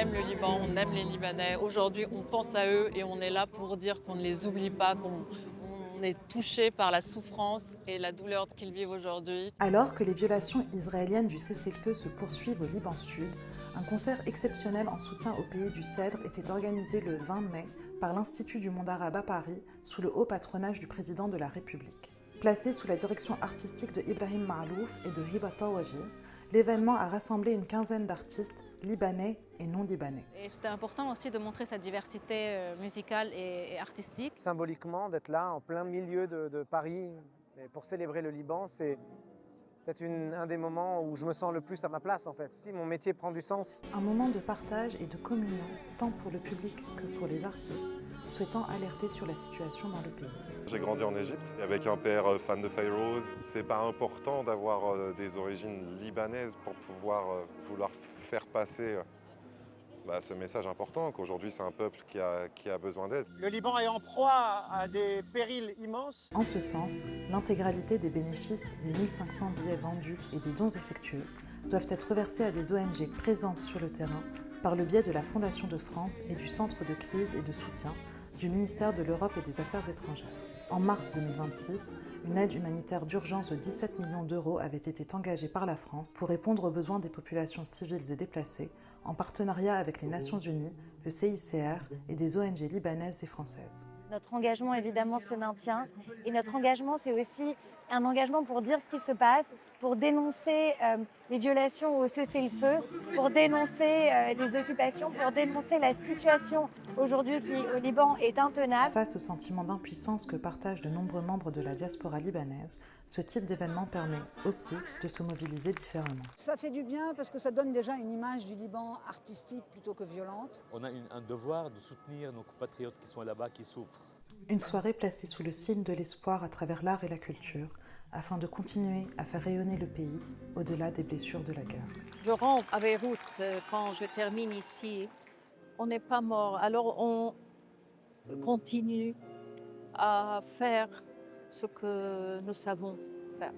aime le Liban, on aime les Libanais. Aujourd'hui, on pense à eux et on est là pour dire qu'on ne les oublie pas, qu'on est touché par la souffrance et la douleur qu'ils vivent aujourd'hui. Alors que les violations israéliennes du cessez-le-feu se poursuivent au Liban Sud, un concert exceptionnel en soutien au pays du Cèdre était organisé le 20 mai par l'Institut du monde arabe à Paris sous le haut patronage du président de la République. Placé sous la direction artistique de Ibrahim Maalouf et de Hiba Tawaji, l'événement a rassemblé une quinzaine d'artistes libanais et non libanais. Et c'était important aussi de montrer sa diversité musicale et artistique. Symboliquement, d'être là en plein milieu de Paris et pour célébrer le Liban, c'est peut-être un des moments où je me sens le plus à ma place en fait. Si mon métier prend du sens. Un moment de partage et de communion, tant pour le public que pour les artistes, souhaitant alerter sur la situation dans le pays. J'ai grandi en Égypte et avec un père fan de Fayrouz. C'est pas important d'avoir des origines libanaises pour pouvoir vouloir faire passer ce message important qu'aujourd'hui c'est un peuple qui a besoin d'aide. Le Liban est en proie à des périls immenses. En ce sens, l'intégralité des bénéfices des 1500 billets vendus et des dons effectués doivent être reversés à des ONG présentes sur le terrain par le biais de la Fondation de France et du Centre de crise et de soutien du ministère de l'Europe et des Affaires étrangères. En mars 2026, une aide humanitaire d'urgence de 17 millions d'euros avait été engagée par la France pour répondre aux besoins des populations civiles et déplacées en partenariat avec les Nations Unies, le CICR et des ONG libanaises et françaises. Notre engagement, évidemment, se maintient. Et notre engagement, c'est aussi un engagement pour dire ce qui se passe, pour dénoncer les violations au cessez-le-feu, pour dénoncer les occupations, pour dénoncer la situation aujourd'hui qui, au Liban, est intenable. Face au sentiment d'impuissance que partagent de nombreux membres de la diaspora libanaise, ce type d'événement permet aussi de se mobiliser différemment. Ça fait du bien parce que ça donne déjà une image du Liban artistique plutôt que violente. On a un devoir de soutenir nos compatriotes qui sont là-bas, qui souffrent. Une soirée placée sous le signe de l'espoir à travers l'art et la culture, afin de continuer à faire rayonner le pays au-delà des blessures de la guerre. Je rentre à Beyrouth quand je termine ici. On n'est pas mort, alors on continue à faire ce que nous savons faire.